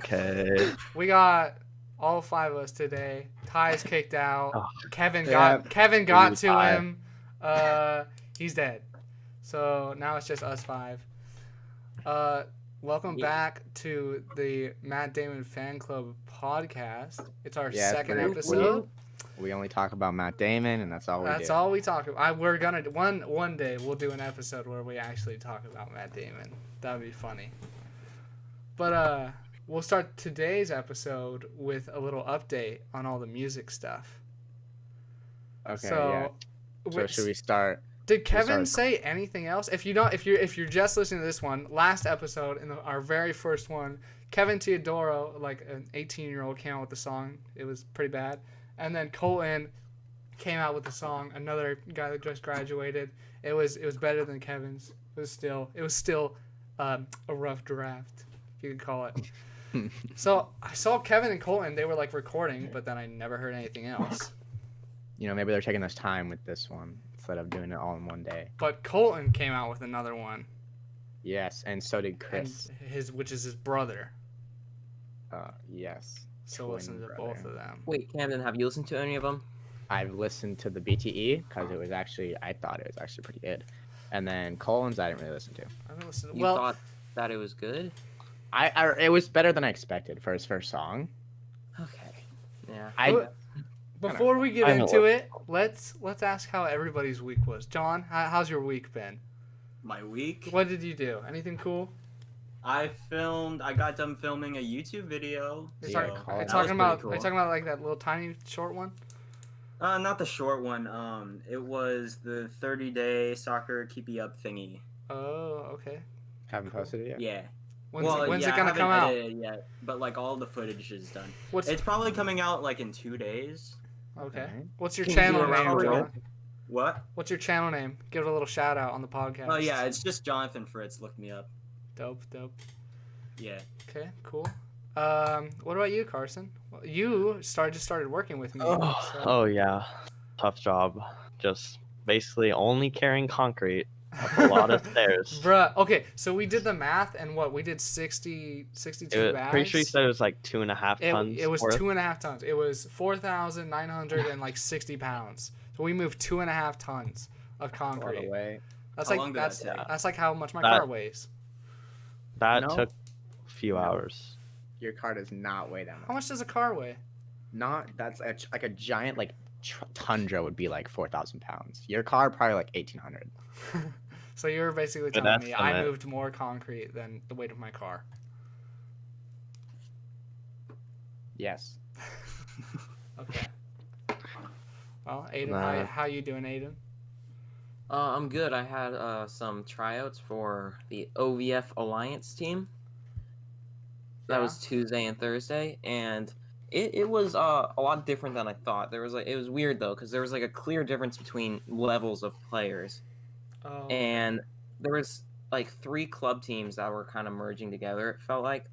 Okay. We got all 5 of us today. Ty's kicked out. Oh, Kevin Yeah. got to Ty. him. He's dead. So now it's just us 5. Welcome back to the Matt Damon Fan Club podcast. It's our second episode. We only talk about Matt Damon, and that's all we do. That's all we talk about. We're gonna one day we'll do an episode where we actually talk about Matt Damon. That would be funny. But we'll start today's episode with a little update on all the music stuff. Okay. So should we start? Did Kevin say anything else? If you're just listening to this one, last episode our very first one, Kevin Teodoro, like an 18-year-old, came out with the song. It was pretty bad. And then Colton came out with the song. Another guy that just graduated. It was better than Kevin's. It was still a rough draft, if you could call it. So I saw Kevin and Colton. They were like recording, but then I never heard anything else. Maybe they're taking this time with this one instead of doing it all in one day. But Colton came out with another one. Yes, and so did Chris. And which is his brother. Yes. So listen to both of them. Wait, Camden, have you listened to any of them? I've listened to the BTE because I thought it was actually pretty good. And then Colin's I didn't really listen to. I haven't listened. You thought that it was good? It was better than I expected for his first song. Okay. Yeah. Before we get into it, let's ask how everybody's week was. John, how's your week been? My week? What did you do? Anything cool? I got done filming a YouTube video. Are you talking about like that little tiny short one? Not the short one. It was the 30-day soccer keepy up thingy. Oh, okay. Haven't posted it yet? Yeah. When's it gonna come out? Yet, but like all the footage is done. It's probably coming out like in 2 days. Okay. What's your Can channel you do a name, round John? robin? What? What's your channel name? Give it a little shout out on the podcast. Oh yeah, it's just Jonathan Fritz. Look me up. Dope. Yeah. Okay, cool. What about you, Carson? Well, you just started working with me. Oh yeah, tough job. Just basically only carrying concrete up a lot of stairs. Bruh, okay, so we did the math, and we did 62 bags. Pretty sure you said it was like 2.5 tons. It was worth. 2.5 tons. It was 4,960 pounds. So we moved 2.5 tons of concrete. That's like how much my car weighs. That took a few hours. Your car does not weigh that much. How much does a car weigh? That's like a giant Tundra would be like 4,000 pounds. Your car probably like 1,800. So you're basically telling me I moved more concrete than the weight of my car. Yes. Okay. Well, Aiden, how you doing, Aiden? I'm good. I had some tryouts for the OVF Alliance team. That was Tuesday and Thursday, and it was a lot different than I thought. It was weird though, because there was like a clear difference between levels of players. Oh. And there was like 3 club teams that were kind of merging together, it felt like.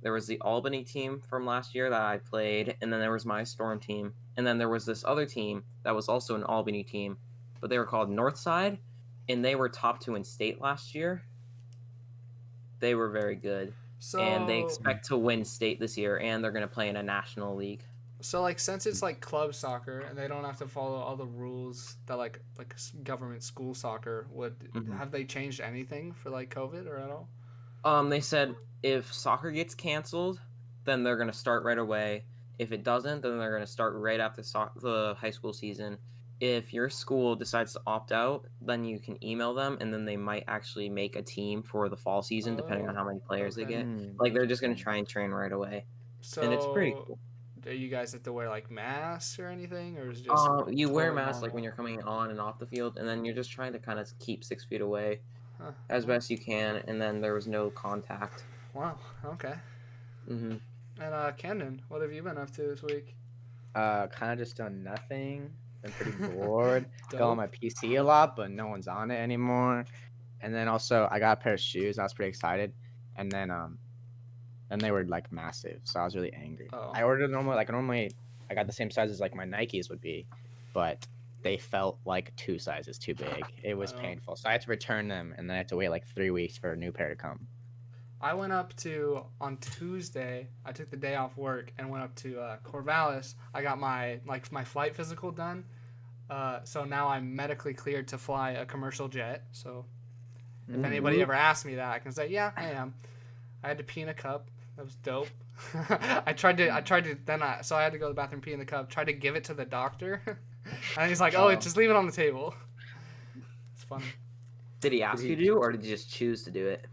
There was the Albany team from last year that I played, and then there was my Storm team. And then there was this other team that was also an Albany team, but they were called Northside, and they were top 2 in state last year. They were very good. And they expect to win state this year, and they're going to play in a national league. So, like, since it's, like, club soccer, and they don't have to follow all the rules that, like government school soccer would, have they changed anything for, like, COVID or at all? They said if soccer gets canceled, then they're going to start right away. If it doesn't, then they're going to start right after the high school season. If your school decides to opt out, then you can email them, and then they might actually make a team for the fall season, depending on how many players they get. Like, they're just going to try and train right away. So, and it's pretty cool. Do you guys have to wear, like, masks or anything? Or is it just you wear masks, like, when you're coming on and off the field, and then you're just trying to kind of keep 6 feet away as best you can, and then there was no contact. Wow, okay. Mm-hmm. And, Camden, what have you been up to this week? Kind of just done nothing. Been pretty bored. Go on my PC a lot, but no one's on it anymore. And then also, I got a pair of shoes. I was pretty excited. And then they were like massive, so I was really angry. Oh. I ordered normally I got the same size as like my Nikes would be, but they felt like 2 sizes too big. It was painful, so I had to return them, and then I had to wait like 3 weeks for a new pair to come. I went up to on Tuesday. I took the day off work and went up to Corvallis. I got my flight physical done. So now I'm medically cleared to fly a commercial jet. So if anybody ever asks me that, I can say, yeah, I am. I had to pee in a cup. That was dope. I tried to so I had to go to the bathroom, pee in the cup. Tried to give it to the doctor, and he's like, "Oh, just leave it on the table." It's funny. Did he ask you to do, or did you just choose to do it?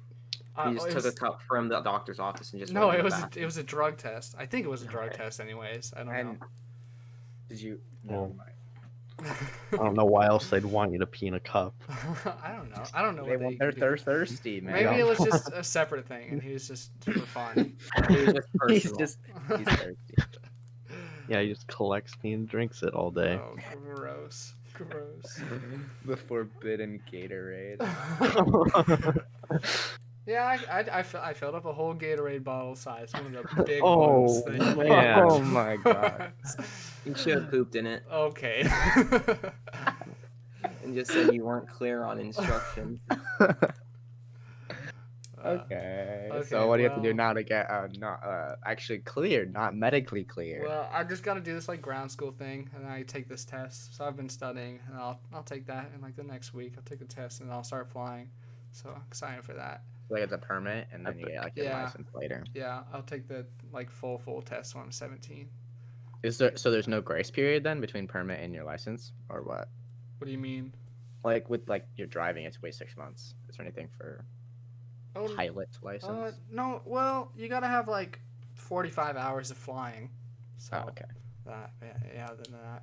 You just took a cup from the doctor's office and just no. went in It the was bathroom. it was a drug test. I think it was a drug test, anyways. I don't know. Did you? Well, I don't know why else they'd want you to pee in a cup. I don't know. I don't know They what want they they're thirsty, man. Maybe it was just a separate thing, and he was just for fun. It was just he's personal. just he's thirsty. Yeah, he just collects pee and drinks it all day. Oh, gross. The forbidden Gatorade. Yeah, I filled up a whole Gatorade bottle size, one of the big Oh, ones. That you man. Oh my god. You should have pooped in it Okay. and just said you weren't clear on instructions. Okay. okay, So what do you have to do well- now to get not actually cleared, not medically cleared? Well, I just gotta do this like ground school thing, and then I take this test. So I've been studying, and I'll take that in like the next week. I'll take the test, and I'll start flying. So I'm excited for that. Like it's a permit, and then you get like your Yeah. license later. Yeah, I'll take the like full test when I'm 17. Is there so there's no grace period then between permit and your license, or what? What do you mean? Like with like your driving, it's wait 6 months. Is there anything for Oh, pilot license? no. Well, you gotta have like 45 hours of flying. So Oh, okay. that yeah, then that.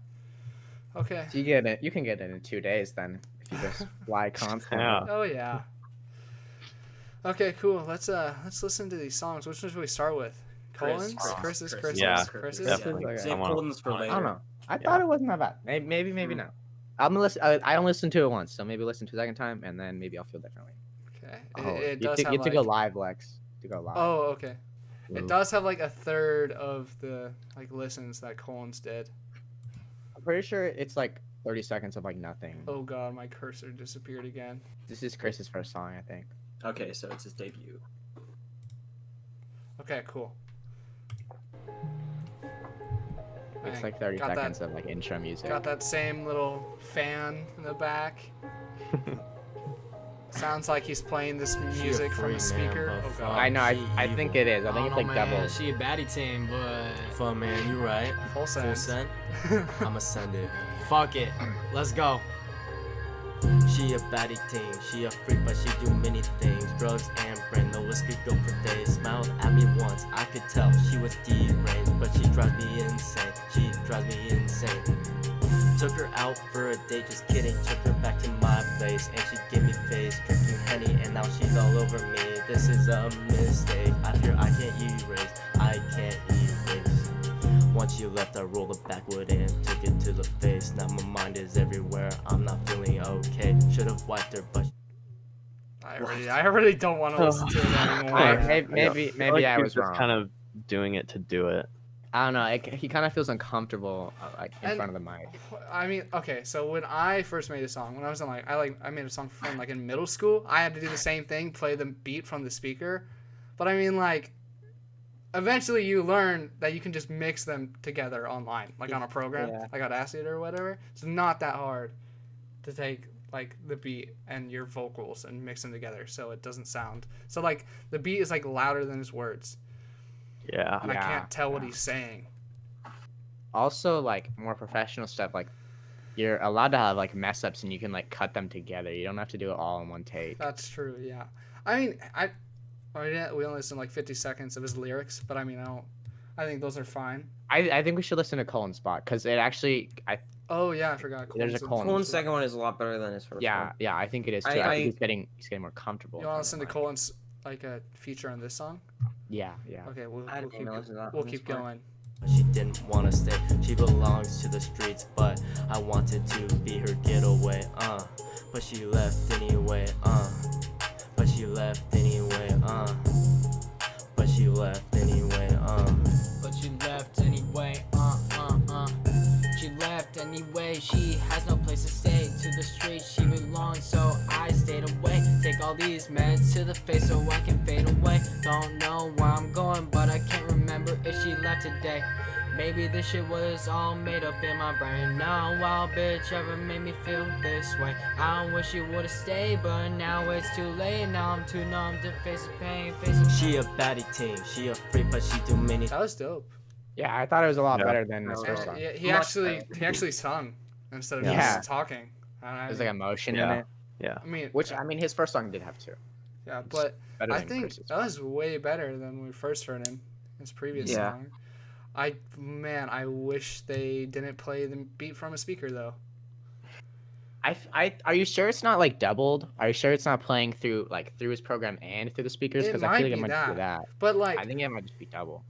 Okay. So you can get it in 2 days then if you just fly constantly. Yeah. Oh yeah. Okay, cool. Let's listen to these songs. Which one should we start with? Colin's? Chris's? Yeah, Definitely. Okay, Save come on. Colton's for I later. I don't know. I thought it wasn't that bad. Maybe not. I'm gonna listen. I only listened to it once, so maybe listen to it a second time, and then maybe I'll feel differently. Okay. Oh, It you does have have to go like. live, Lex. To go live. Oh, okay. Ooh. It does have like a third of the like listens that Colin's did. I'm pretty sure it's like 30 seconds of like nothing. Oh god, my cursor disappeared again. This is Chris's first song, I think. Okay, so it's his debut. Okay, cool. It's Dang, like 30 got seconds of like intro music. Got that same little fan in the back. Sounds like he's playing this music from a speaker. Oh god. I know. I think it is. I think it's like double. She a baddie team, but fuck man, you right. Full Full send. send. I'ma send it. Fuck it. Let's go. She a baddie team. She a freak, but she do many things. Drugs and brain. The list could go for days. Smiled at me once. I could tell she was deranged, but she drives me insane. She drives me insane. Took her out for a date, just kidding. Took her back to my place, and she gave me face, drinking Henny, and now she's all over me. This is a mistake. I fear I can't erase. I can't erase. Once you left, I rolled it backward and took it to the face. Now my mind is everywhere. I'm not feeling okay. Should've wiped her, but I really don't want to listen to it anymore. Alright, maybe feel like I he was just wrong. kind of doing it to do it. I don't know. He kind of feels uncomfortable like in And- front of the mic. I mean, okay, so when I first made a song, when I was in like I made a song from like in middle school, I had to do the same thing, play the beat from the speaker. But I mean like eventually you learn that you can just mix them together online, like on a program, Yeah. like Audacity or whatever. It's not that hard to take like the beat and your vocals and mix them together so it doesn't sound. So like the beat is like louder than his words. Yeah. And I Yeah, can't tell what yeah. he's saying. Also, like more professional stuff, like you're allowed to have like mess ups and you can like cut them together. You don't have to do it all in one take. That's true, yeah. I mean, we only listened like 50 seconds of his lyrics, but I mean, I think those are fine. I think we should listen to Colin's spot because it actually Oh yeah, I forgot. There's a Colin's- Colin. Colin's second one is a lot better than his first one. yeah I think it is too. I- I think he's getting more comfortable. You in want to front listen of to the mic. Colin's like a feature on this song? Yeah. Okay, we'll I didn't keep even listen to that we'll one, keep this part. going. she didn't wanna stay. She belongs to the streets, but I wanted to be her getaway. But she left anyway. But she left anyway. But she left anyway. But she left anyway, She left anyway. She has no place to stay. To the streets she belongs, so I stayed away. Take all these meds to the face so I can fade away. Don't know where I'm going, but I can't remember if she left today. Maybe this shit was all made up in my brain. Now, wild bitch ever made me feel this way. I wish you would've stayed, but now it's too late. Now I'm too numb to face the pain. She a baddie teen, she a freak, but she do many. That was dope. Yeah, I thought it was a lot Yeah. better than his Oh, first song. Yeah, Much he actually sung instead of Yeah. just talking. And There's like emotion in Yeah. it, Yeah. I mean, which I mean his first song did have too. yeah, but Better I than think Chris's. that was way better than when we first heard his previous Yeah. song. I wish they didn't play the beat from a speaker though. Are you sure it's not like doubled? Are you sure it's not playing through his program and through the speakers? It Because I might feel like be it might that. be that. But like, I think it might just be double.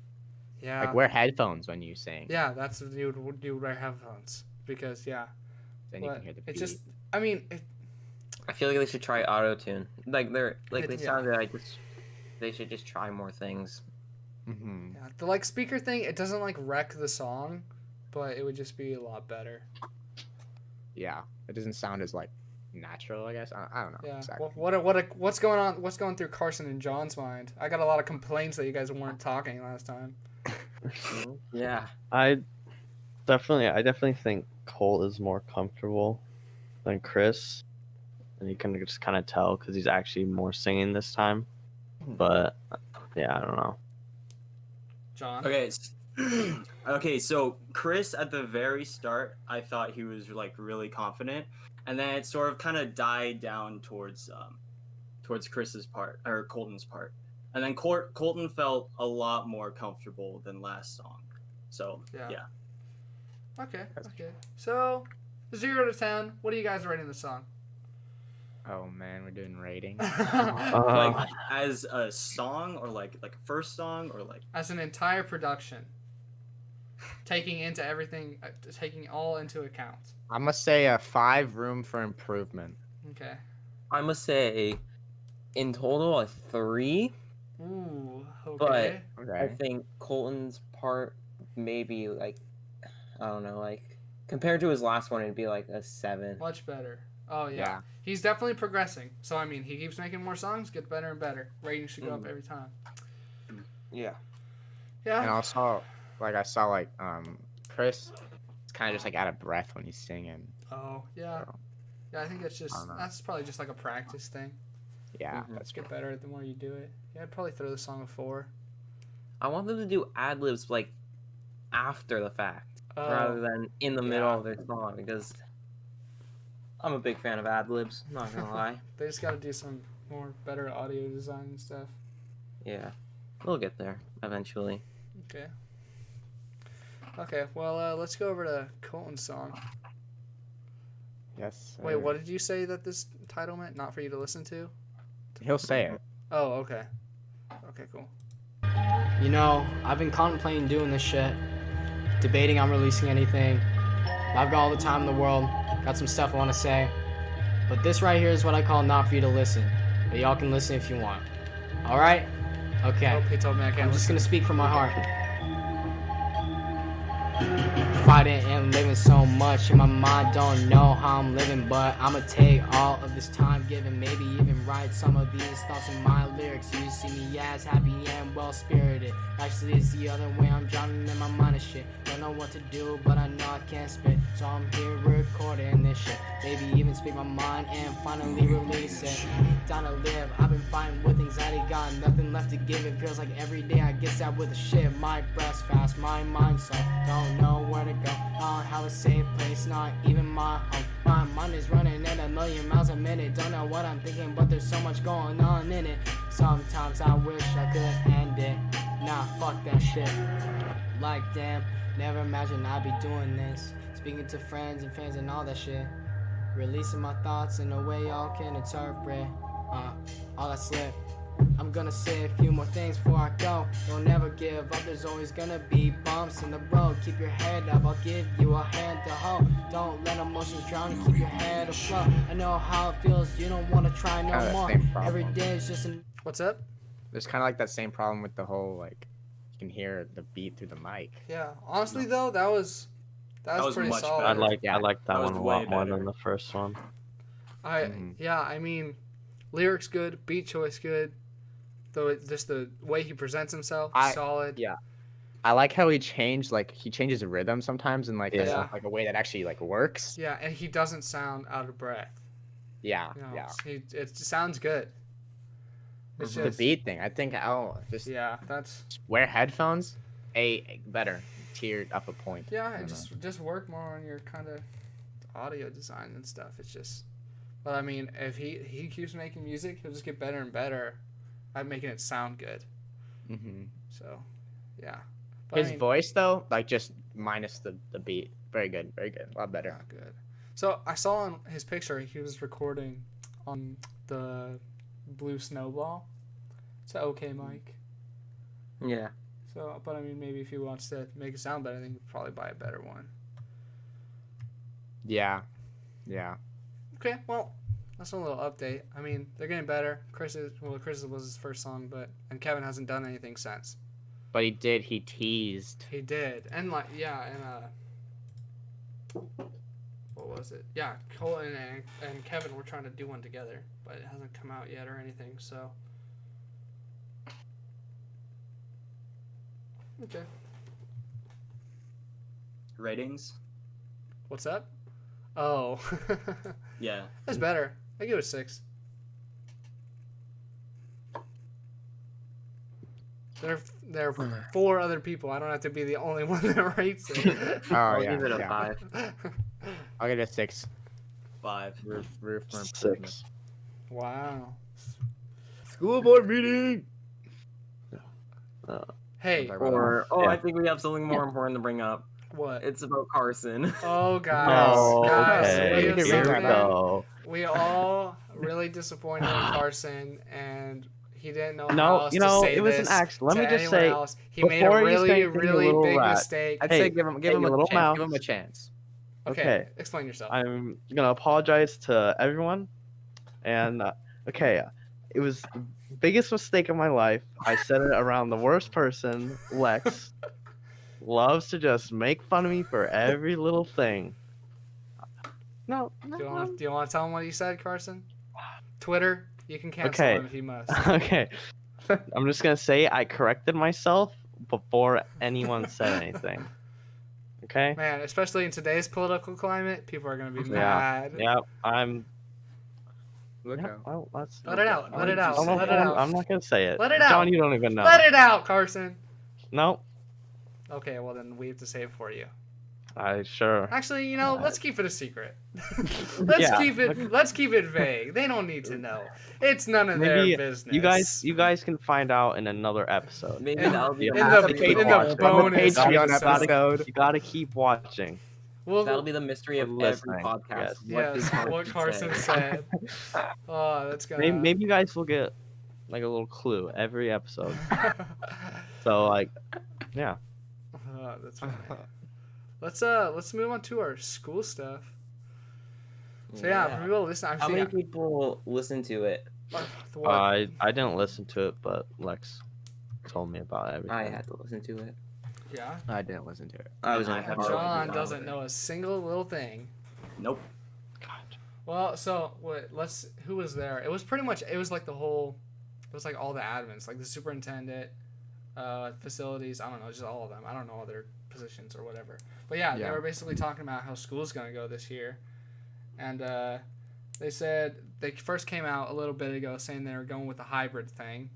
yeah, Like wear headphones when you sing. yeah, that's what you would wear headphones because yeah, Then you but can hear the beat. it's just, I mean, I feel like they should try auto tune. Like they Yeah. sounded like they should just try more things. Mhm. yeah, the like speaker thing, it doesn't like wreck the song, but it would just be a lot better. Yeah, it doesn't sound as like natural. I guess I don't know Yeah. exactly. What's going on? What's going through Carson and John's mind? I got a lot of complaints that you guys weren't talking last time. Yeah. I definitely think Colt is more comfortable than Chris, and you can just kind of tell because he's actually more singing this time. But yeah, I don't know. John. Okay. Okay, so Chris at the very start, I thought he was like really confident, and then it sort of kind of died down towards Chris's part or Colton's part, and then Colton felt a lot more comfortable than last song. So yeah. Okay. So, 0 to 10. What are you guys rating the song? Oh man, we're doing rating. Like as a song or like a first song or like As an entire production, taking into everything, taking all into account. I must say a 5, room for improvement. Okay. I must say, in total, a 3. Ooh. But Okay. I Okay. think Colton's part maybe like I don't know, like compared to his last one, it'd be like a 7. Much better. Oh yeah. Yeah. He's definitely progressing. So I mean, he keeps making more songs, gets better and better. Ratings should go up every time. Yeah. Yeah. And also, I saw Chris, it's kind of just like out of breath when he's singing. Oh yeah. So, Yeah, I think it's just I don't know. that's probably just like a practice thing. yeah, Mhm. that's good. Get better the more you do it. Yeah, I'd probably throw the song a 4. I want them to do ad libs like after the fact rather Oh, than in the middle yeah. of their song because I'm a big fan of ad libs. Not gonna lie. they just got to do some more better audio design and stuff. Yeah, we'll get there eventually. Okay. Okay. Well, let's go over to Colton's song. Yes. Wait, sir. what did you say that this title meant? Not for you to listen to? He'll say it. Oh, okay. Okay, cool. You know, I've been contemplating doing this shit, debating on releasing anything. I've got all the time in the world, got some stuff I want to say, but this right here is what I call not for you to listen. But y'all can listen if you want. All right? Okay. Oh, he told me I can't I'm just listen. gonna speak from my heart. Fighting and living so much in my mind, don't know how I'm living, but I'ma take all of this time given, maybe even write some of these thoughts in my lyrics. You see me as happy and well spirited. Actually, it's the other way, I'm drowning in my mind of shit. Don't know what to do, but I know I can't spit, so I'm here recording this shit. Maybe even speak my mind and finally release it. Down to live, I've been fighting with anxiety, got nothing left to give. It feels like every day I get sad with the shit. My breath's fast, my mind's slow, don't know where to go. I don't have a safe place, not even my home. My mind is running at 1,000,000 miles a minute. Don't know what I'm thinking, but there's so much going on in it. Sometimes I wish I could end it. Nah, fuck that shit. Like damn, never imagined I'd be doing this. Speaking to friends and fans and all that shit. Releasing my thoughts in a way y'all can interpret. All that slip. I'm gonna say a few more things before I go. Don't ever give up, there's always gonna be bumps in the road. Keep your head up, I'll give you a hand to hold. Don't let emotions drown and keep your head afloat. I know how it feels, you don't wanna try no Kinda the more. same problem. Every day is just an What's up? There's kind of like that same problem with the whole you can hear the beat through the mic. Yeah. Honestly, though, that was That That was was pretty much solid. I better. like Yeah, that that was one a way lot more than better. the first one. Mhm. Yeah, I mean, lyrics good, beat choice good. Though it, just the way he presents himself, solid. Yeah. I like how he changes the rhythm sometimes in like Yeah. a way that actually like works. Yeah, and he doesn't sound out of breath. Yeah, You know, yeah. it sounds good. It's The just beat thing, I think I'll just yeah, that's wear headphones. Better tiered up a point. yeah, I and don't just work more on your kind of audio design and stuff. It's just, but I mean, if he keeps making music, he'll just get better and better at making it sound good. know. Mhm. So, yeah. But His I mean, voice though, like just minus the beat, very good, a lot better. yeah, good. So I saw on his picture he was recording on the Blue Snowball. It's an okay mic. Yeah. So, but I mean, maybe if he wants to make it sound better, I think he'd probably buy a better one. Yeah, yeah. Okay, well, that's a little update. I mean, they're getting better. Chris was his first song, and Kevin hasn't done anything since. But he teased. He did, and like yeah, and what was it? Yeah, Cole and Kevin were trying to do one together, but it hasn't come out yet or anything. So okay, Ratings? what's up? Oh, Yeah. that's better. I give it a 6. There are 4 other people. I don't have to be the only one that rates it. Oh I'll yeah, give it a yeah. 5. I'll give it a 6. 5. Roof for improvement. 6. Wow. School board meeting. Hey, Or Yeah. I think we have something more important to bring up. what? It's about Carson. Oh, guys, Oh, guys, okay. we have Here Here we something. go. We all really disappointed in Carson, and he didn't know how No, else you to know, say it was this an accident. Let me to just anyone say, else. He made a before you really, say anything, you really little big rat. mistake. I'd Hey, say give him hey, a you little chance. mouse. Give him a chance. Okay. Explain yourself. I'm gonna apologize to everyone, and okay, it was the biggest mistake of my life. I said it around the worst person, Lex. Loves to just make fun of me for every little thing. No, Do you want to tell him what he said, Carson? Twitter, you can cancel Okay. him if you must. Okay, I'm just gonna say I corrected myself before anyone said anything. Okay. Man, especially in today's political climate, people are gonna be Yeah. mad. Yeah, I'm. Look Yeah, out. well, that's. Let it out. Why Let did it you out. say I don't know Let if it I'm, out. I'm not gonna say it. Let it John, out. you don't even know. Let it out, Carson. No, Okay, well then we have to say it for you. I sure. Actually, you know, let's keep it a secret. Let's Yeah. keep it vague. They don't need to know. It's none of Maybe their business. you guys can find out in another episode. Maybe In- that'll be in the the- mystery in of the every bonus podcast. Patreon episode. episode. You gotta keep watching. Well, That'll be the mystery of every Listening, podcast. yes. what Carson said. Oh, that's gonna. Maybe you guys will get like a little clue every episode. So like, yeah. Oh, that's funny. Let's move on to our school stuff. So yeah, for people listening, How many people listen to it? I didn't listen to it, but Lex told me about everything. I had to listen to it. Yeah. I didn't listen to it. I was in I a have car. John no doesn't idea. know a single little thing. Nope. God. Well, so who was there? It was pretty much, it was like all the admins, like the superintendent, facilities, I don't know, just all of them. I don't know all their positions or whatever. But yeah, they Yeah. were basically talking about how school's going to go this year. And they said, they first came out a little bit ago saying they were going with a hybrid thing.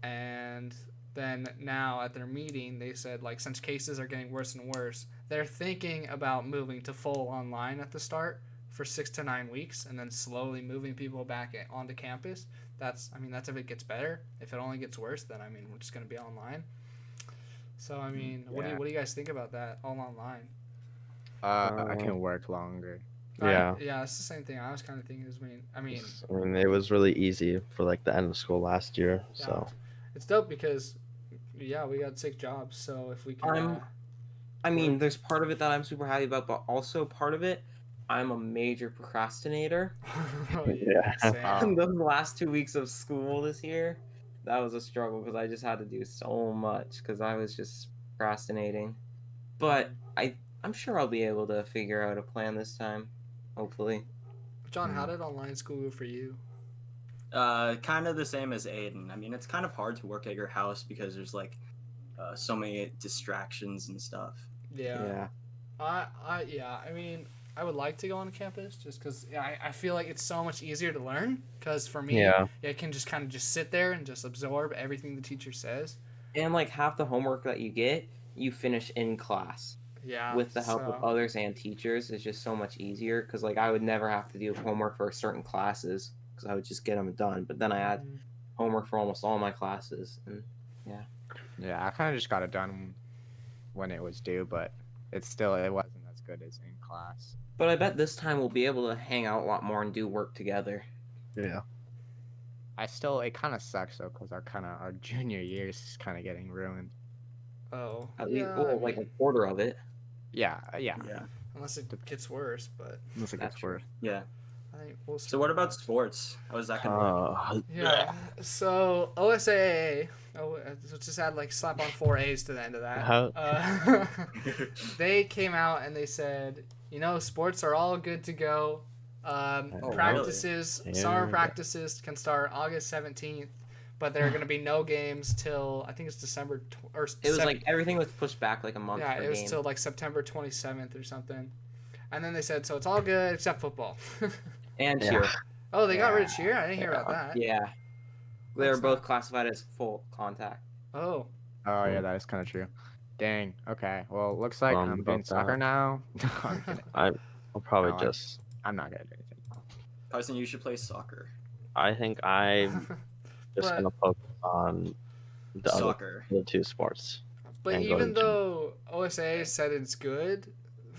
And then now at their meeting, they said, like, since cases are getting worse and worse, they're thinking about moving to full online at the start for 6 to 9 weeks, and then slowly moving people back onto campus. That's if it gets better. If it only gets worse, then we're just gonna be online. So what do you guys think about that, all online? I can work longer. Yeah. Yeah, it's the same thing. I was kind of thinking. I mean, It was really easy for like the end of school last year. So it's dope because we got 6 jobs. So if we can, I mean, there's part of it that I'm super happy about, but also part of it, I'm a major procrastinator. Yeah. same. Those last 2 weeks of school this year, that was a struggle because I just had to do so much because I was just procrastinating. But I'm sure I'll be able to figure out a plan this time. Hopefully. John, how did online school go for you? Kind of the same as Aiden. I mean, it's kind of hard to work at your house because there's like so many distractions and stuff. Yeah. I mean, I would like to go on campus just because I feel like it's so much easier to learn. Because for me, Yeah. it can just kind of just sit there and just absorb everything the teacher says. And like half the homework that you get, you finish in class. Yeah. With the help of others and teachers, it's just so much easier because like I would never have to do homework for certain classes because I would just get them done, but then I had homework for almost all my classes, and Yeah, I kind of just got it done when it was due, but it wasn't as good as in class. but I bet this time we'll be able to hang out a lot more and do work together. Yeah. It kind of sucks though because our junior year is kind of getting ruined. Oh. At least Yeah, well, like a quarter of it. Yeah. Unless it gets worse, but Unless it That's gets true. worse. Yeah. I think we'll. So what about sports? How is that gonna work? Yeah. So OSAA. Oh, let's just add like slap on 4 A's to the end of that. They came out and they said, sports are all good to go. Practices, really? summer Yeah. practices can start August 17th, but there are going to be no games till I think it's December or It was like everything was pushed back like a month. yeah, per it was game. till like September 27th or something. And then they said, so it's all good except football. And Yeah. cheer. Oh, they got rid of cheer? I didn't hear about that. Yeah, they were That's both not- classified as full contact. Oh. Oh yeah, that is kind of true. Dang. Okay. Well, looks like I'm doing about soccer that. now. No, I'm kidding. I'll probably No, just. I'm not gonna do anything. Carson, you should play soccer. I think I'm just But- gonna focus on the Soccer. other two sports. But And go to even the gym. though OSA said it's good,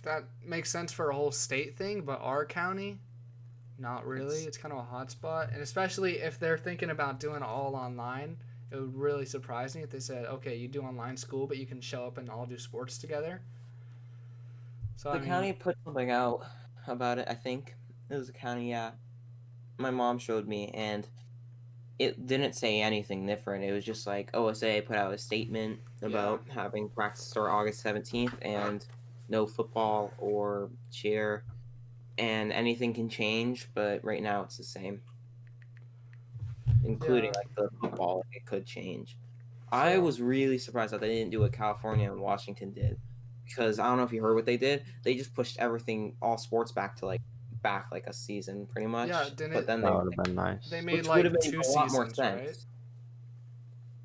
that makes sense for a whole state thing, but our county, not really. It's kind of a hot spot. And especially if they're thinking about doing all online, it would really surprise me if they said, okay, you do online school, but you can show up and all do sports together. So The county put something out about it, I think. It was the county, yeah. My mom showed me, and it didn't say anything different. It was just like OSA put out a statement about having practice start August 17th and no football or cheer, and anything can change, but right now it's the same. Including Yeah. like the football, like, it could change. I was really surprised that they didn't do what California and Washington did, because I don't know if you heard what they did. They just pushed everything, all sports back like a season, pretty much. Yeah, didn't but it- then That would have been nice. they made which like would have 2 made a lot more seasons, sense. right?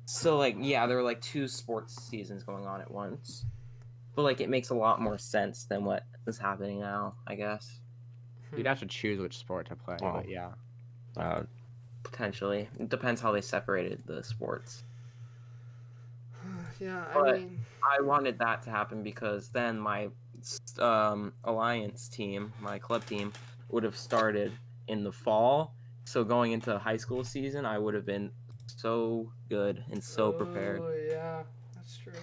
So like yeah, there were like 2 sports seasons going on at once, but like it makes a lot more sense than what is happening now, I guess. You'd have to choose which sport to play, Oh. but yeah. Potentially, it depends how they separated the sports. Yeah, I But- mean, I wanted that to happen because then my alliance team, my club team, would have started in the fall. So going into high school season, I would have been so good and so prepared. Oh, yeah, that's true.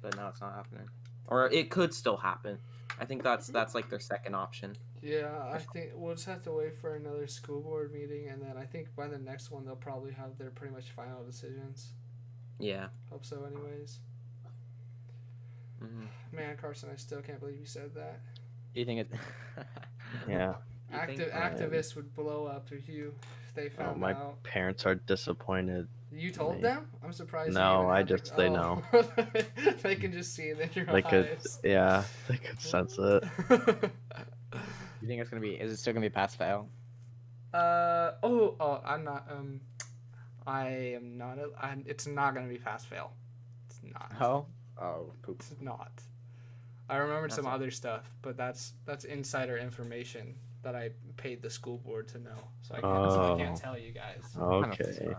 But now it's not happening, or it could still happen. I think that's like their second option. Yeah, I think we'll just have to wait for another school board meeting, and then I think by the next one they'll probably have their pretty much final decisions. Yeah. Hope so, anyways. Mhm. Man, Carson, I still can't believe you said that. Do you think it? Yeah. You think- Activists would blow up if they found my out. parents are disappointed. You told me. them? I'm surprised. No, you even I had to- just- they know. They can just see it in your They could, eyes. yeah, they could sense it. You think it's gonna be? Is it still gonna be pass fail? I'm not. I am not. It's not gonna be pass fail. It's not. Oh, poop. It's not. I remembered some That's other stuff, but that's insider information that I paid the school board to know, so I can't Oh. tell you guys. Okay.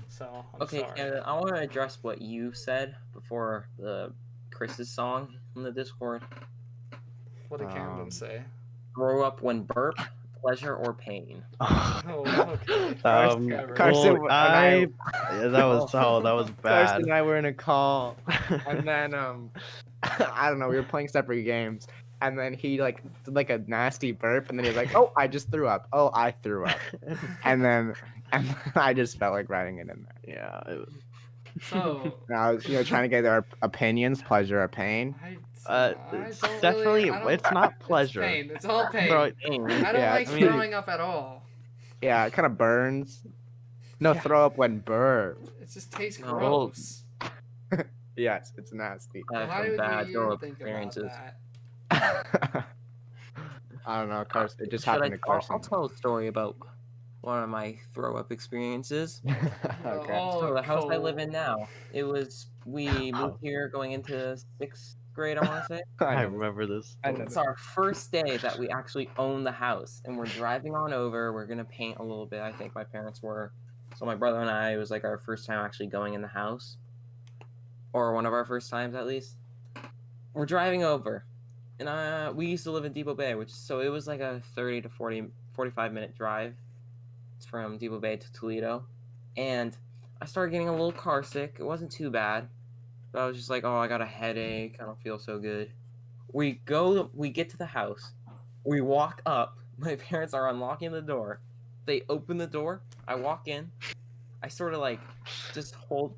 So I'm Okay, sorry. and I want to address what you said before the Chris's song in the Discord. What did Camden say? Grow up when burp, pleasure or pain. Oh, okay. Carson, well, when I- yeah, that was Carson bad. and I were in a call, and then I don't know, we were playing separate games, and then he did like a nasty burp, and then he was like, "Oh, I just threw up. Oh, I threw up," and then I just felt like writing it in there. Yeah, So And I was trying to get their opinions, pleasure or pain. Uh, I it's don't definitely I don't- it's not It's pleasure. pain. It's all pain. Throw- I don't Yeah, like it's throwing up at all. Yeah, it kind of burns. No, Yeah. throw up when burp. It just tastes No. gross. Yeah, it's nasty. I have Why some would bad you throw even up think about experiences. that? I don't know, Carson. It just Should happened I? to Carson. I'll tell a story about one of my throw up experiences. Okay. Oh, So the house I live Cole. in now, we moved here going into 6th grade, I want to say. I know. remember this. I know. It's our first day that we actually own the house, and we're driving on over. We're gonna paint a little bit. I think my parents were. So my brother and I, it was like our first time actually going in the house, or one of our first times at least. We're driving over, and we used to live in Depot Bay, so it was like a 30 to 45 minute drive. It's from Depot Bay to Toledo, and I started getting a little car sick. It wasn't too bad, but I was just like, oh, I got a headache. I don't feel so good. We get to the house. We walk up. My parents are unlocking the door. They open the door. I walk in. I sort of like just put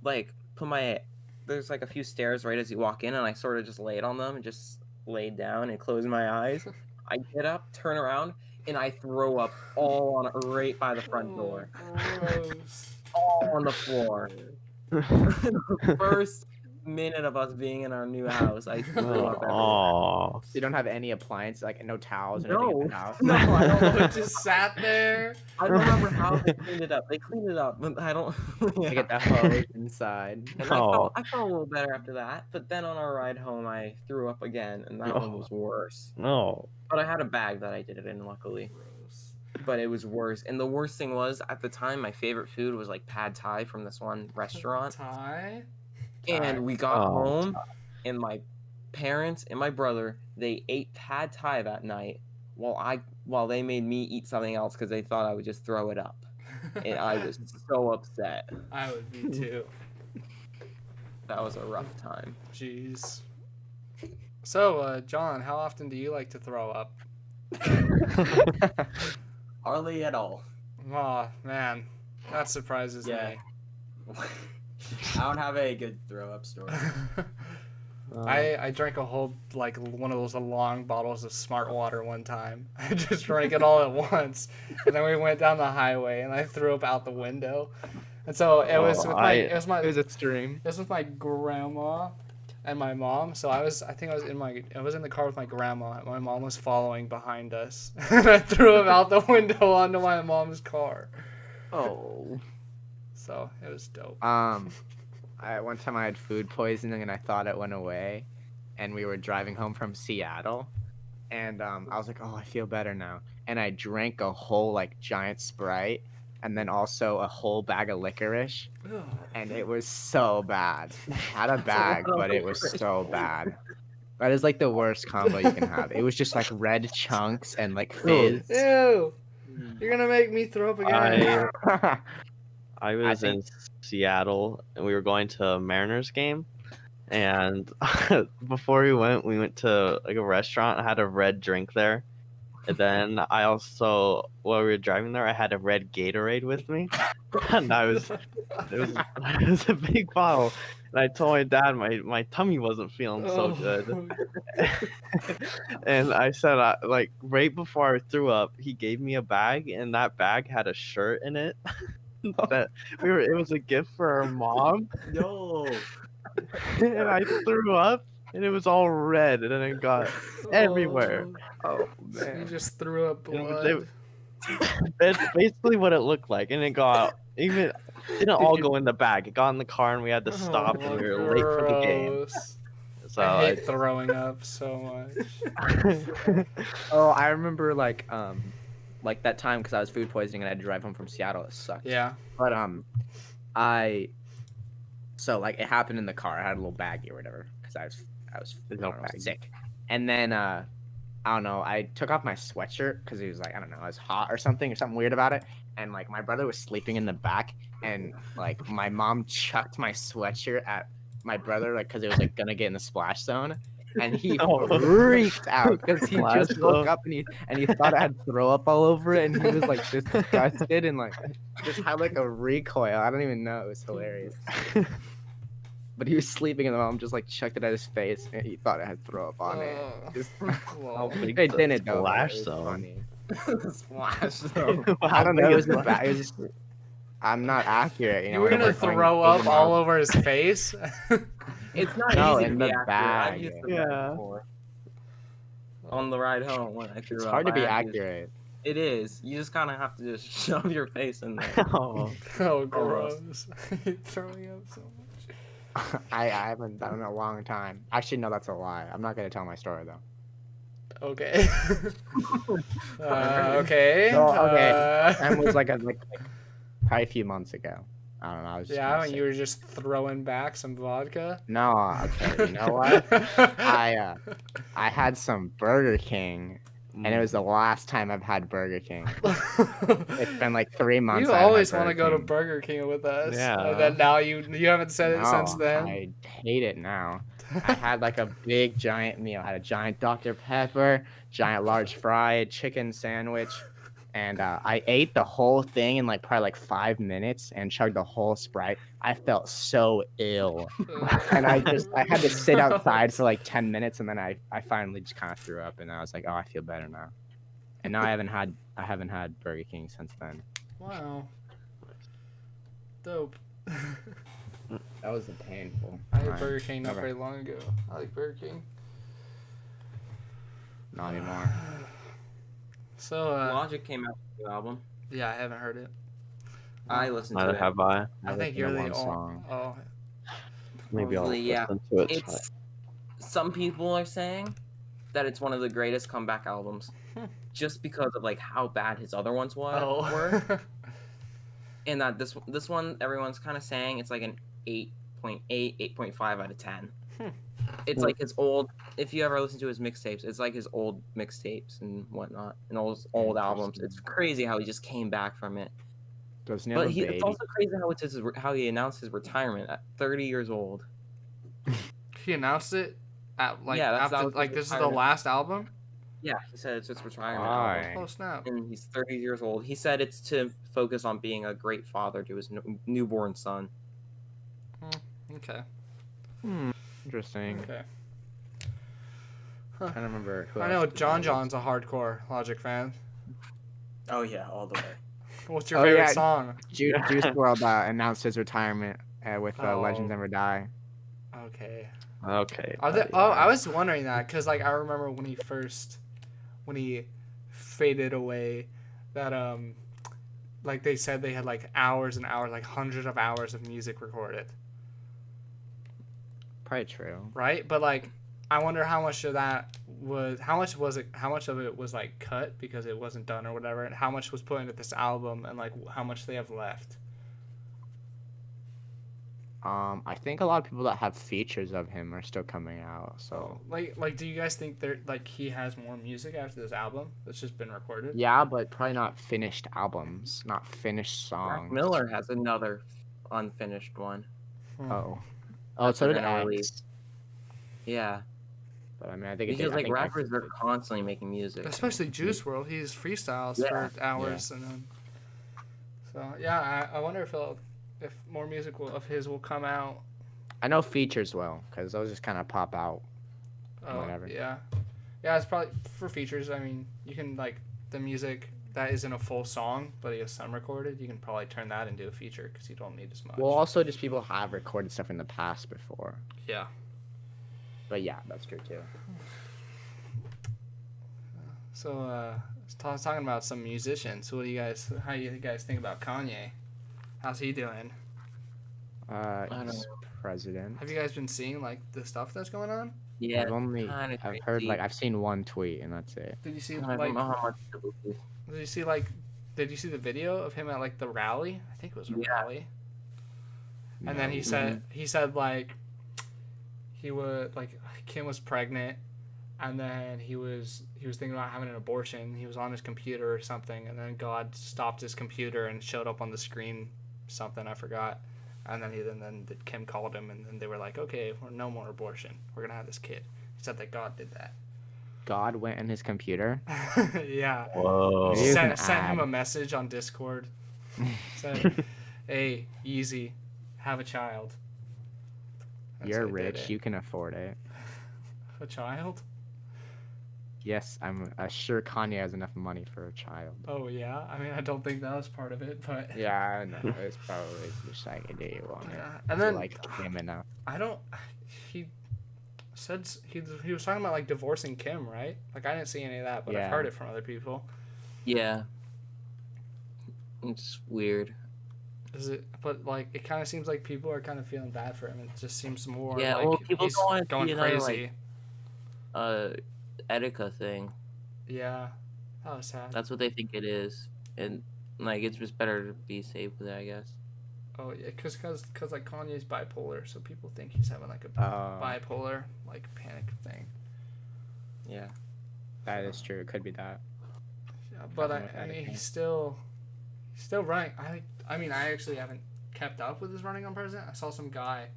my, there's like a few stairs right as you walk in, and I sort of just laid on them and just laid down and closed my eyes. I get up, turn around, and I throw up all on right by the front door. Gross. All on the floor. The first minute of us being in our new house, I threw up everywhere. Oh, You don't have any appliance, like no towels or anything in No. the house? No, I don't know. It just sat there. I don't remember how they cleaned it up. They cleaned it up, but I don't. You get the hose inside. And Oh. I felt a little better after that. But then on our ride home, I threw up again, and that one was worse. no. But I had a bag that I did it in, luckily. Gross. But it was worse. And the worst thing was, at the time, my favorite food was like pad thai from this one restaurant. Thai? And we got Oh, home, and my parents and my brother, they ate pad thai that night while they made me eat something else because they thought I would just throw it up. And I was so upset. I would be too. That was a rough time. Jeez. So, John, how often do you like to throw up? Hardly at all. Oh, man. That surprises Yeah. me. I don't have a good throw up story. I drank a whole, like, one of those long bottles of Smart Water one time. I just drank it all at once. And then we went down the highway, and I threw up out the window. And so it was with It was extreme. It was with my grandma and my mom. So I was in the car with my grandma, and my mom was following behind us. And I threw him out the window onto my mom's car. Oh. So it was dope. One time I had food poisoning and I thought it went away, and we were driving home from Seattle, and I was like, oh, I feel better now, and I drank a whole like giant Sprite, and then also a whole bag of licorice, and it was so bad. I had a bag, but it was so bad. That is like the worst combo you can have. It was just like red chunks and like fizz. Ew! You're gonna make me throw up again. I was think- in Seattle and we were going to a Mariners game, and before we went to like a restaurant. I had a red drink there, and then I also, while we were driving there, I had a red Gatorade with me, and it was a big bottle. And I told my dad my tummy wasn't feeling so good. And I said, like, right before I threw up, he gave me a bag, and that bag had a shirt in it. That it was a gift for our mom, No. and I threw up, and it was all red, and then it got everywhere. Oh You man. just threw up It was- blood. It's basically what it looked like, and it didn't all you- go in the bag. It got in the car, and we had to stop, and we were late for the game. Gross. So I hate throwing up so much. Oh, I remember like that time because I was food poisoning and I had to drive home from Seattle. It sucked. Yeah. But so like it happened in the car. I had a little baggie or whatever because I was There's I no don't know, baggie. sick. And then I don't know. I took off my sweatshirt because it was like I don't know, it was hot or something weird about it. And like my brother was sleeping in the back, and like my mom chucked my sweatshirt at my brother like because it was like gonna get in the splash zone. And he Oh. freaked out because he Splash just woke zone. up and he thought I had throw up all over it, and he was like disgusted and like just had like a recoil. I don't even know. It was hilarious. but he was sleeping, and the mom just like chucked it at his face, and he thought it had throw up on it. Just, Whoa. big it the didn't though. splash It was zone? funny. Splash though. I don't know. big It is was, that? it was just, I'm not accurate. You know, You were when gonna we're going throw over up my- all over his face? It's not No, easy to in be the accurate. bag. I've used the Yeah. bag before. On the ride home when I threw It's up, hard to I be had accurate. It is. You just kind of have to just shove your face in there. Oh, Oh, gross. Throwing up so much. I haven't done it in a long time. Actually, no, that's a lie. I'm not gonna tell my story though. Okay. Okay. So, okay. uh, And was like probably a few months ago. I don't know. I was just yeah, gonna when say- you were just throwing back some vodka. No, okay. You know what? I had some Burger King, and it was the last time I've had Burger King. It's been like 3 months. You I haven't had always want to Burger go to King. Burger King with us. Yeah. And then now you haven't said it since No, then. I hate it now. I had like a big giant meal. I had a giant Dr. Pepper, giant large fried chicken sandwich, and I ate the whole thing in like probably like 5 minutes and chugged the whole Sprite. I felt so ill, and I had to sit outside for like 10 minutes, and then I finally just kind of threw up, and I was like, oh, I feel better now. And now I haven't had Burger King since then. Wow. Dope. That was painful. I had time. Burger King not Never. very long ago. I like Burger King. Not anymore. So, Logic came out with a new album. yeah, I haven't heard it. I listened to neither it. have I. I I've think listened you're to the one only. song. Oh, Maybe I'll Probably, yeah. listen to it. It's some people are saying that it's one of the greatest comeback albums, Hmm. just because of like how bad his other ones were. oh. And that this one everyone's kind of saying it's like an 8.8, 8.5 out of 10. Hmm. It's like his old. If you ever listen to his mixtapes, it's like his old mixtapes and whatnot, and all his old albums. It's crazy how he just came back from it. Doesn't he have But a baby? it's also crazy how he announced his retirement at 30 years old. He announced it at like Yeah, that after was like his this is the retirement. last album. Yeah, he said it's his retirement Why? album, Oh snap! and he's 30 years old. He said it's to focus on being a great father to his newborn son. Okay. Interesting. Okay. I don't remember. Who I else know was John on it. John's a hardcore Logic fan. Oh yeah, all the way. What's your Oh, favorite yeah. song? Juice WRLD announced his retirement with Legends Oh. Never Die. Okay. Okay. Are there, yeah. oh, I was wondering that because like I remember when he faded away, that like they said they had like hours and hours, like hundreds of hours of music recorded, Probably true. right? But like I wonder how much of it was like cut because it wasn't done or whatever, and how much was put into this album, and like how much they have left. I think a lot of people that have features of him are still coming out. So Like do you guys think he has more music after this album that's just been recorded? yeah, but probably not finished albums, not finished Mac songs. Miller has another unfinished one. Oh, That so they're did gonna X. release. Yeah, But I mean, I think because like X rappers is are good. constantly making music. Especially Juice WRLD, he's freestyles Yeah, for hours, and then so yeah, I wonder if more music of his will come out. I know features will, because those just kind of pop out. Whatever. Yeah, it's probably for features. I mean, you can like the music that isn't a full song, but he has some recorded. You can probably turn that into a feature because you don't need as much. Well, also just people have recorded stuff in the past before. yeah. But yeah, that's true too. So talking about some musicians. How do you guys think about Kanye? How's he doing? don't He's know. president. Have you guys been seeing like the stuff that's going on? Yeah, I've heard like I've seen one tweet and that's it. Did you see I like don't know how much to believe. Did you see the video of him at like the rally? I think it was a Yeah. rally. And then he said like he would like Kim was pregnant, and then he was thinking about having an abortion. He was on his computer or something, and then God stopped his computer and showed up on the screen something I forgot. And then Kim called him, and then they were like, okay, no more abortion. We're gonna have this kid. He said that God did that. God went in his computer. Yeah. Whoa. Maybe it was an Sent him ad. a message on Discord. Said, "Hey, easy, have a child." You're they did rich. it. You can afford it. A child? Yes, I'm sure Kanye has enough money for a child. Oh yeah. I mean, I don't think that was part of it, but Yeah, I know. It's probably just like, do you want it? yeah. And Do you then like him enough? I don't. He said he was talking about like divorcing Kim, right? Like I didn't see any of that, but I've Yeah. heard it from other people. Yeah. It's weird. Is it? But like, it kind of seems like people are kind of feeling bad for him. It just seems more Yeah, like well, people he's don't want to going see another, crazy. Etika thing. Yeah, that was sad. That's what they think it is, and like it's just better to be safe with it, I guess. Oh yeah, cause like Kanye's bipolar, so people think he's having like a bipolar like panic thing. Yeah. That is true. It could be that. Yeah, but Having with I mean Anakin. he's still running. I mean I actually haven't kept up with his running on president. I saw some guy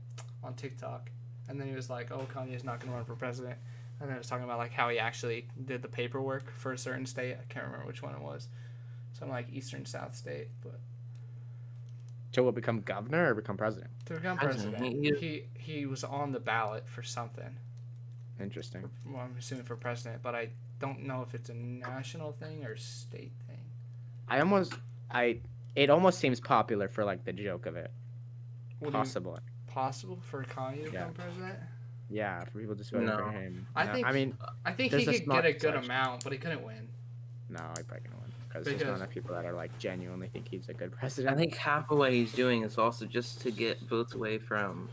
on TikTok, and then he was like, "Oh, Kanye's not gonna run for president," and then he was talking about like how he actually did the paperwork for a certain state. I can't remember which one it was. Some like Eastern South state, but Joe will become governor or become president. to become President. president, he was on the ballot for something. Interesting. Well, I'm assuming for president, but I don't know if it's a national thing or state thing. It almost seems popular for like the joke of it. Would Possible. Possible for Kanye to Yeah. become president? Yeah, for people just voting for No. him. I No, think- I mean, I think There's he a could smart get a good selection. amount, but he couldn't win. no, I probably gonna win because there's not Because- enough people that are like genuinely think he's a good I president. think half of what he's doing is also just to get votes away from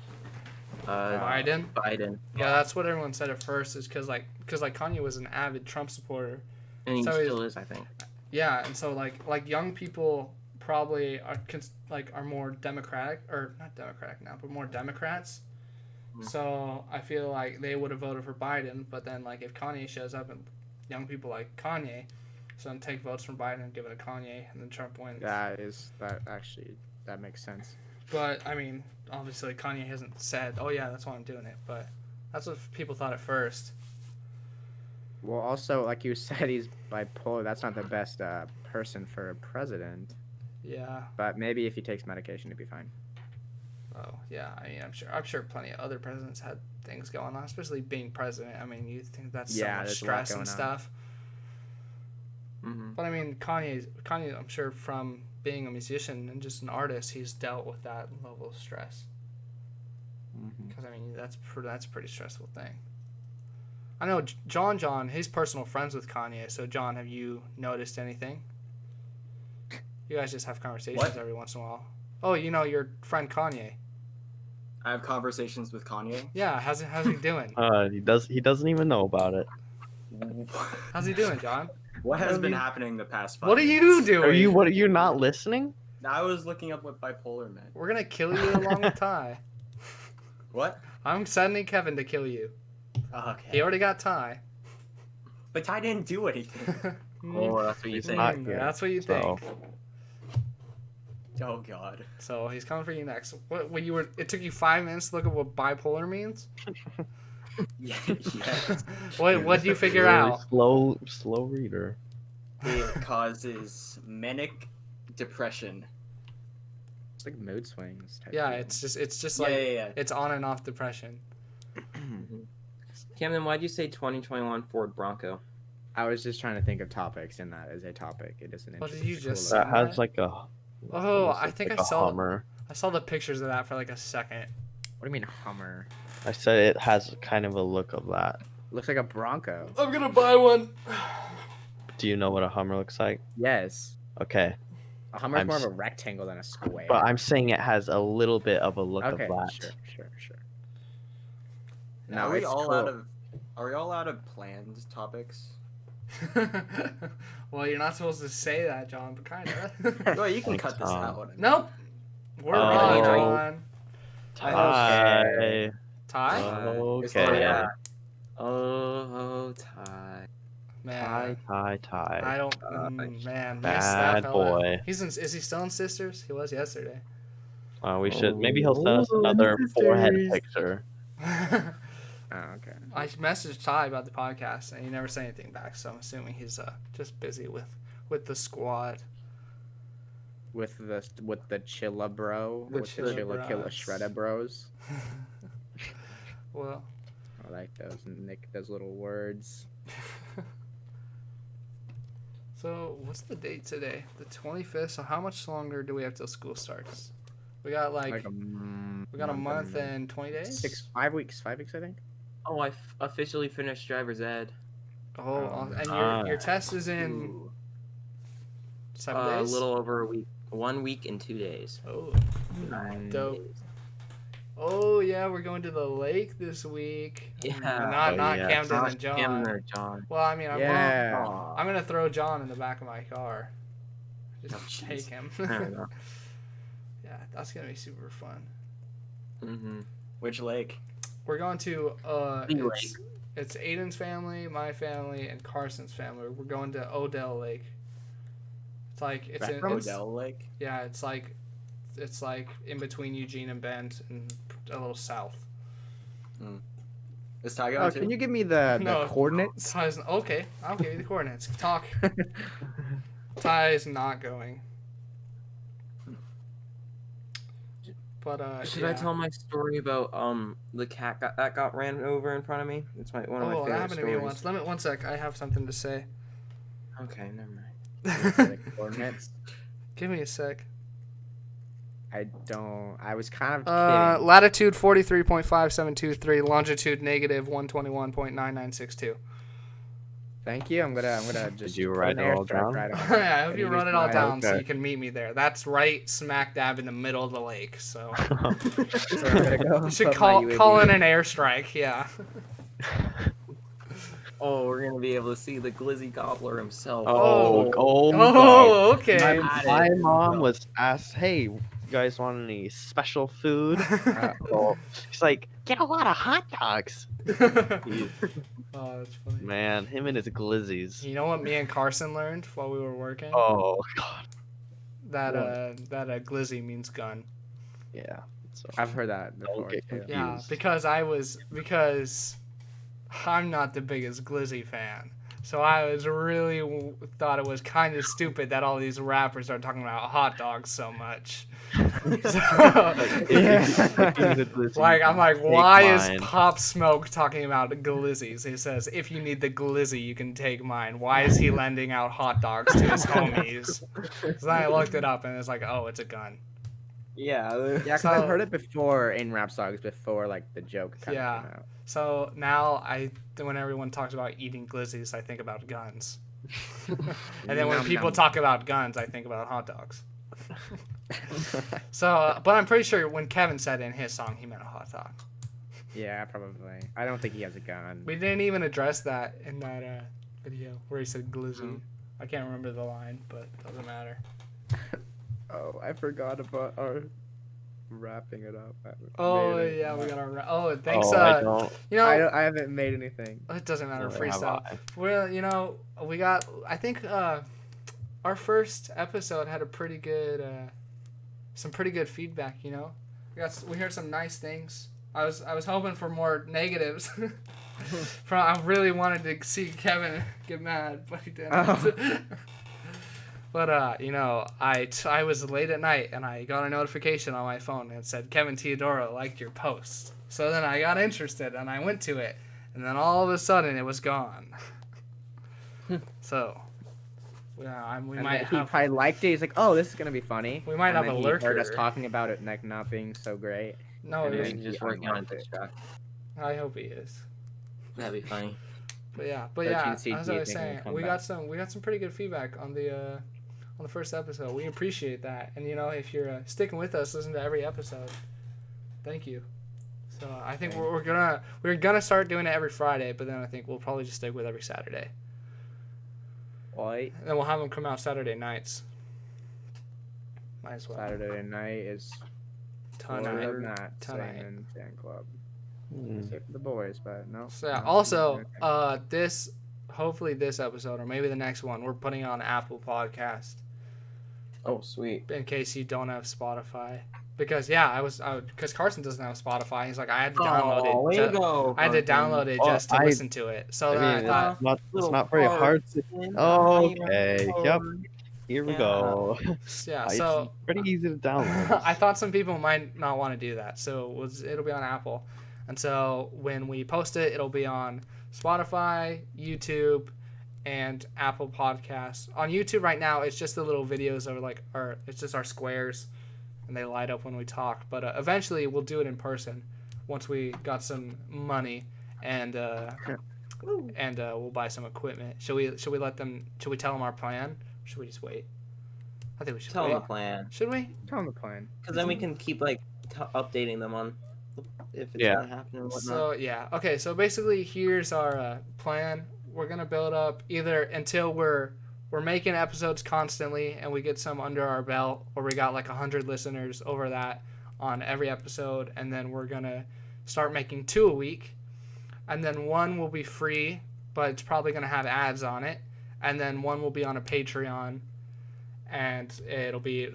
Biden? Biden, Yeah, that's what everyone said at first. Is because Kanye was an avid Trump supporter. and he So he's- still is, I think. Yeah, and so like young people probably are are more democratic, or not democratic now, but more Democrats. Mm. So I feel like they would have voted for Biden, but then like if Kanye shows up and young people like Kanye, so then take votes from Biden and give it to Kanye, and then Trump wins. That makes sense. But I mean, obviously Kanye hasn't said, "Oh yeah, that's why I'm doing it," but that's what people thought at first. Well, also, like you said, he's bipolar. That's not the best person for a president. Yeah. But maybe if he takes medication, he'd be fine. Oh yeah. I mean, I'm sure plenty of other presidents had things going on, especially being president. I mean, you think that's so Yeah, much there's a lot stress going and on. stuff. Hmm. But I mean, Kanye, I'm sure from being a musician and just an artist, he's dealt with that level of stress. Mm-hmm. Because I mean, that's a pretty stressful thing. I know John, he's personal friends with Kanye. So John, have you noticed anything? You guys just have conversations What? every once in a while. Oh, you know your friend Kanye. I have conversations with Kanye. Yeah, how's he doing? He doesn't even know about it. How's he doing, John? What has Have been you- happening the past 5 What are you minutes? doing? What are you not listening? I was looking up what bipolar meant. We're gonna kill you along with Ty. What? I'm sending Kevin to kill you. Okay. He already got Ty. But Ty didn't do anything. Oh, that's what you He's think. not here, That's what you so- think. Oh God. So he's coming for you next. It took you 5 minutes to look at what bipolar means? Yeah. Yes. What'd you figure Really out? Slow reader. It causes manic depression. It's like mood swings. Type Yeah, deal. it's just Yeah, like yeah. it's on and off depression. Camden, why'd you say 2021 Ford Bronco? I was just trying to think of topics, and that is a topic. It is an What did interesting. you just cool say? That has like a. Oh, almost I looks think like I a saw- Hummer. I saw the pictures of that for like a second. What do you mean Hummer? I said it has kind of a look of that. Looks like a Bronco. I'm gonna buy one. Do you know what a Hummer looks like? Yes. Okay, A Hummer is I'm more of s- a rectangle than a square. but I'm saying it has a little bit of a look okay, of that. sure. Are No, we it's all cool. out of planned topics? Well, you're not supposed to say that, John, but kind of. Well, you can Thanks, cut this Tom. out. Nope. We're Oh. on, John. Ty. Ty? Okay. yeah. Oh, Ty. Man, Ty. I don't. Man, miss Bad that fella. boy. Is he still in Sisters? He was yesterday. We should maybe he'll send us another forehead picture. Oh, okay. I messaged Ty about the podcast, and he never said anything back. So I'm assuming he's just busy with the squad. With the Chilla bro, The with the Chilla Chilla Killa Bros. Shredda bros. Well. I like those little words. So what's the date today? The 25th. So how much longer do we have till school starts? We got we got a month and 20 days. 5 weeks. 5 weeks, I think. Oh, I officially finished driver's ed. Oh, and your test is in 7 days. A little over a week. 1 week and 2 days. Oh, 9 dope. days. Oh yeah, we're going to the lake this week. Yeah. Not yeah. Camden Not and John. Camden or John. Well, I mean, Yeah. I'm gonna throw John in the back of my car. Just Oh, jeez. take him. I don't know. Yeah, that's gonna be super fun. Mm-hmm. Which lake? We're going to Big lake. it's Aiden's family, my family, and Carson's family. We're going to Odell Lake. It's like it's in Odell Lake. yeah, it's like in between Eugene and Bend and a little south. Is Ty Oh, going too? can you give me the No. coordinates? Ty's okay. I'll give you the coordinates. Talk. Ty is not going. But Should yeah. I tell my story about the cat that got ran over in front of me? It's one of my Oh, favorite that happened to me stories. once. Let me 1 sec. I have something to say. Okay, never mind. The coordinates. Give me a sec. I was kind of kidding. Latitude 43.5723, longitude negative 121.9962. Thank you. I'm gonna just. Did you put write an it all airstrike down? right on it. Yeah, I hope And you use wrote it all my- down so okay. you can meet me there. That's right smack dab in the middle of the lake. So So I'm gonna go you should put my call UAV. in an airstrike. Yeah. Oh, we're gonna be able to see the glizzy gobbler himself. Oh, Oh, God. okay. My mom was asked, "Hey, you guys want any special food?" Oh, she's like, "Get a lot of hot dogs." Oh, that's funny. Man, him and his glizzies. You know what me and Carson learned while we were working? Oh God. That glizzy means gun. Yeah. So I've heard that don't before. get too. confused. Yeah, because I'm not the biggest glizzy fan. So I was really thought it was kind of stupid that all these rappers are talking about hot dogs so much. Like I'm like, why is Pop Smoke talking about glizzies? He says, if you need the glizzy, you can take mine. Why is he lending out hot dogs to his homies? So then I looked it up and it's like, oh, it's a gun. Yeah. Yeah, because So- I've heard it before in rap songs before, like the joke kind Yeah. of came out. So now when everyone talks about eating glizzies, I think about guns. And then when Nom, people nom. talk about guns, I think about hot dogs. So, but I'm pretty sure when Kevin said in his song, he meant a hot dog. Yeah, probably. I don't think he has a gun. We didn't even address that in that video where he said glizzy. I can't remember the line, but it doesn't matter. Oh, I forgot about our wrapping it up. Oh yeah, we got our. Oh, thanks. I don't. You know, I haven't made anything. it doesn't matter. Neither have Freestyle. I. Well, you know, we got. I think our first episode had a pretty good, some pretty good feedback. You know, we heard some nice things. I was hoping for more negatives. I really wanted to see Kevin get mad, but he didn't. Oh. But you know, I was late at night and I got a notification on my phone and it said Kevin Teodoro liked your post. So then I got interested and I went to it, and then all of a sudden it was gone. So, yeah, we And might then he have. probably liked it. He's like, "Oh, this is gonna be funny." We might And have then a he heard us lurker. talking about it like not being so great. No, and it then is. He's he just working on unlocked a it. track. I hope he is. That'd be funny. But yeah, Thirteen as CG I was thing saying, will come we back. got some pretty good feedback on the first episode. We appreciate that, and you know, if you're sticking with us, listen to every episode. Thank you. So I think we're gonna start doing it every Friday, but then I think we'll probably just stick with every Saturday, White and then we'll have them come out Saturday nights. Might as well. Saturday night is Tonight. not Tonight. same in fan club. Hmm. Except for the boys, but no. So yeah, no, also, okay. hopefully this episode or maybe the next one, we're putting on Apple Podcast Oh, sweet. in case you don't have Spotify. Because because Carson doesn't have Spotify. He's like, I had to download Oh, way it. to go, I had to Carson. download it Oh, just to listen to it. So I then mean, I thought, it's not very hard. Oh, okay. Yep. Here we Yeah. go. yeah. It's So pretty easy to download. I thought some people might not want to do that. So it'll be on Apple. And so when we post it, it'll be on Spotify, YouTube, and Apple Podcasts. On YouTube right now, it's just the little videos of it's just our squares, and they light up when we talk. But eventually, we'll do it in person once we got some money, and we'll buy some equipment. Should we tell them our plan? Or should we just wait? I think we should Tell wait. them the plan. Should we? Tell them the plan. Because then we can keep like updating them on if it's Yeah. gonna happen and whatnot. So yeah, okay. So basically, here's our plan. We're gonna build up either until we're making episodes constantly and we get some under our belt, or we got like 100 listeners over that on every episode, and then we're gonna start making 2 a week, and then one will be free, but it's probably gonna have ads on it, and then one will be on a Patreon, and it'll be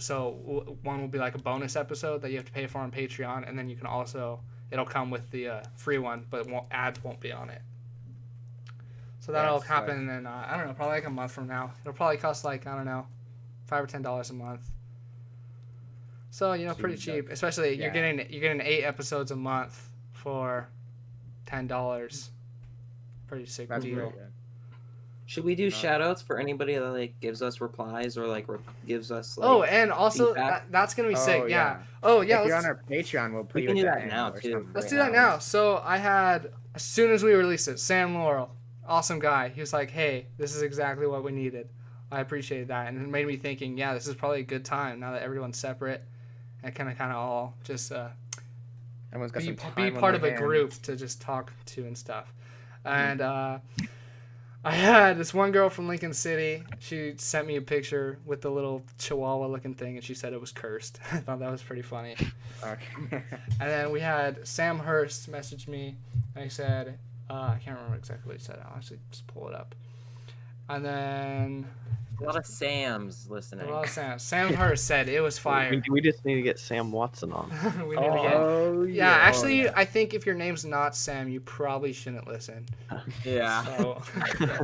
one will be like a bonus episode that you have to pay for on Patreon, and then you can also it'll come with the free one, but ads won't be on it. So that'll Yes, happen in I don't know, probably like a month from now. It'll probably cost like, I don't know, $5 or $10 a month. So pretty Jeez, cheap. Especially yeah. you're getting 8 episodes a month for $10. Pretty sick That's deal. pretty good. Should we do No. shout outs for anybody that like gives us replies or like gives us like Oh, and also feedback? that's gonna be sick. Oh, Yeah. Oh yeah. If you're let's- on our Patreon, we'll put We you can at do the that end now, or too. something. Let's do right that now. now. So I had, as soon as we released it, Sam Laurel, awesome guy. He was like, "Hey, this is exactly what we needed." I appreciate that, and it made me thinking, yeah, this is probably a good time now that everyone's separate, and kind of all just Everyone's got be some time be on part of their a hands. group to just talk to and stuff. And I had this one girl from Lincoln City. She sent me a picture with the little chihuahua looking thing, and she said it was cursed. I thought that was pretty funny. Okay. And then we had Sam Hurst message me, and he said, I can't remember exactly what he said. I'll actually just pull it up. And then a lot of Sam's listening. Sam Hurst said it was fire. We just need to get Sam Watson on. We need to get. Oh, Yeah, actually, I think if your name's not Sam, you probably shouldn't listen. Yeah. So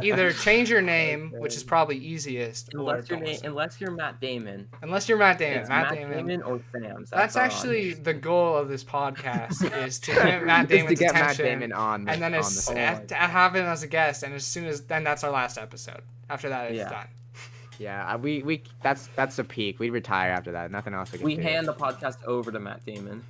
either change your name, which is probably easiest, or Unless don't listen. unless you're Matt Damon. Unless you're Matt Damon. It's Matt Damon. or Sam's. That's all on actually here. the goal of this podcast is to get Matt Just to Damon's get Matt attention, Damon on, and then on as, the to have him as a guest, and as soon as then that's our last episode. After that, it's Yeah. done. Yeah, we that's the peak. We retire after that. Nothing else. We hand the podcast over to Matt Damon.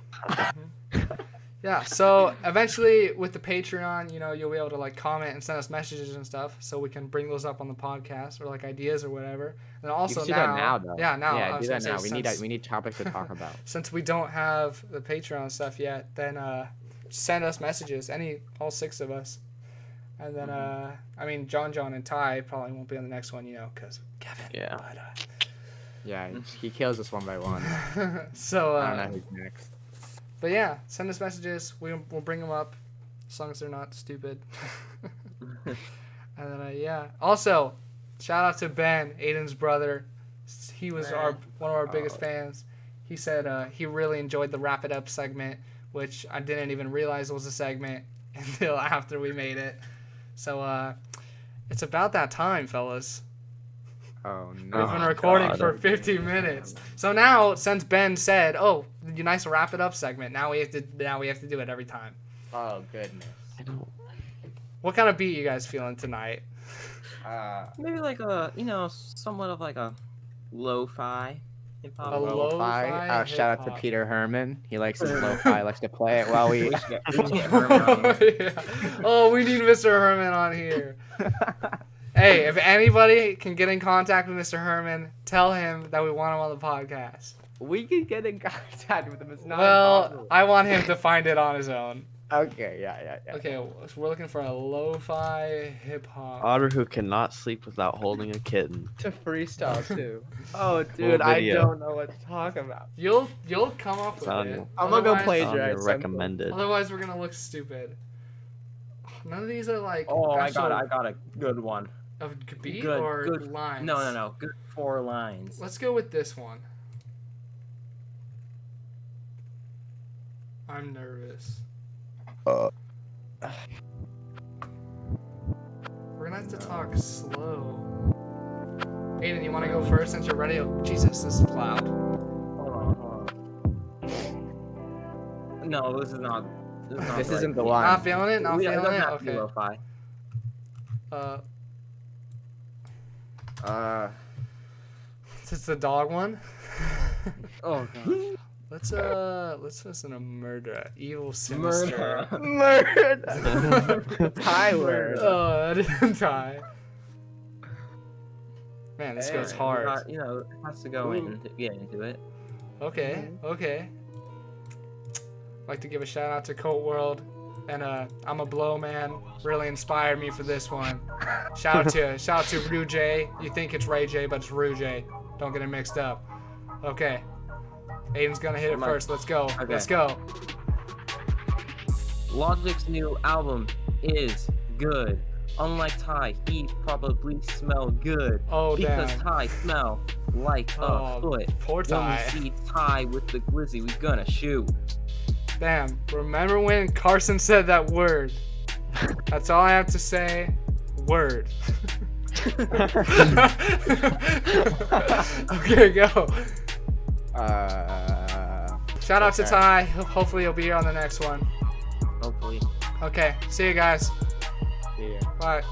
Yeah, so eventually with the Patreon, you'll be able to like comment and send us messages and stuff, so we can bring those up on the podcast or like ideas or whatever. And also do that now, though. yeah, now I Yeah, was do that gonna now. say We need topics to talk about. since we don't have the Patreon stuff yet, then send us messages, all 6 of us. And then I mean John and Ty probably won't be on the next one, because Kevin. Yeah. But, Yeah, he kills us one by one. so I don't know who's next. but yeah, send us messages. We'll bring them up, as long as they're not stupid. And then yeah. Also, shout out to Ben, Aiden's brother. He was one of our biggest fans. He said he really enjoyed the Wrap It Up segment, which I didn't even realize was a segment until after we made it. So it's about that time, fellas. Oh We've no. been recording God. for 50 minutes. So now, since Ben said, "Oh, you nice Wrap It Up segment," now we have to do it every time. Oh goodness. I don't. What kind of beat you guys feeling tonight? Maybe like a somewhat of like a lo-fi hip hop. A lo-fi Lo-fi. Shout out to hip-hop. Peter Herman. He likes his lo-fi. Likes to play it while we. We should get Herman on here. Yeah. Oh, we need Mr. Herman on here. Hey, if anybody can get in contact with Mr. Herman, tell him that we want him on the podcast. We can get in contact with him. It's not Well, impossible. I want him to find it on his own. Okay, yeah. Okay, so we're looking for a lo-fi hip-hop. Otter who cannot sleep without holding a kitten. To freestyle too. Oh, dude, I video. don't know what to talk about. You'll come up with on it. you. I'm gonna go Otherwise- play On your Plagiarize something. recommended. Otherwise, we're gonna look stupid. None of these are like. Oh, I actual got a good one. Of beat Good, or good. lines. No. Good 4 lines. Let's go with this one. I'm nervous. We're gonna have to talk slow. Aiden, you want to go first since you're ready? Oh, Jesus, this is loud. Hold on. No, this is not This right. isn't the Not one. feeling it. Not It feeling doesn't it. have to be Okay. lo-fi. It's the dog one. Oh god. Let's listen to murder. Evil sinister. Murder. Thai word. Oh, that didn't tie. Man, this goes We hard. got, you know, it has to go in to get into it. Okay, okay. Like to give a shout out to Colt World and I'm a Blow Man. Really inspired me for this one. Shout out to Rue J. You think it's Ray J, but it's Rue J. Don't get it mixed up. Okay. Aiden's gonna hit it first. Let's go. Okay. Let's go. Logic's new album is good. Unlike Ty, he probably smell good. Oh, Because damn. Ty smell like Oh, a foot. poor When we Ty. see Ty with the glizzy, we gonna shoot. Damn. Remember when Carson said that word? That's all I have to say. Word. Okay, go. Shout out to okay. Ty. Hopefully he'll be here on the next one. Hopefully. Okay. See you guys. Yeah. Bye.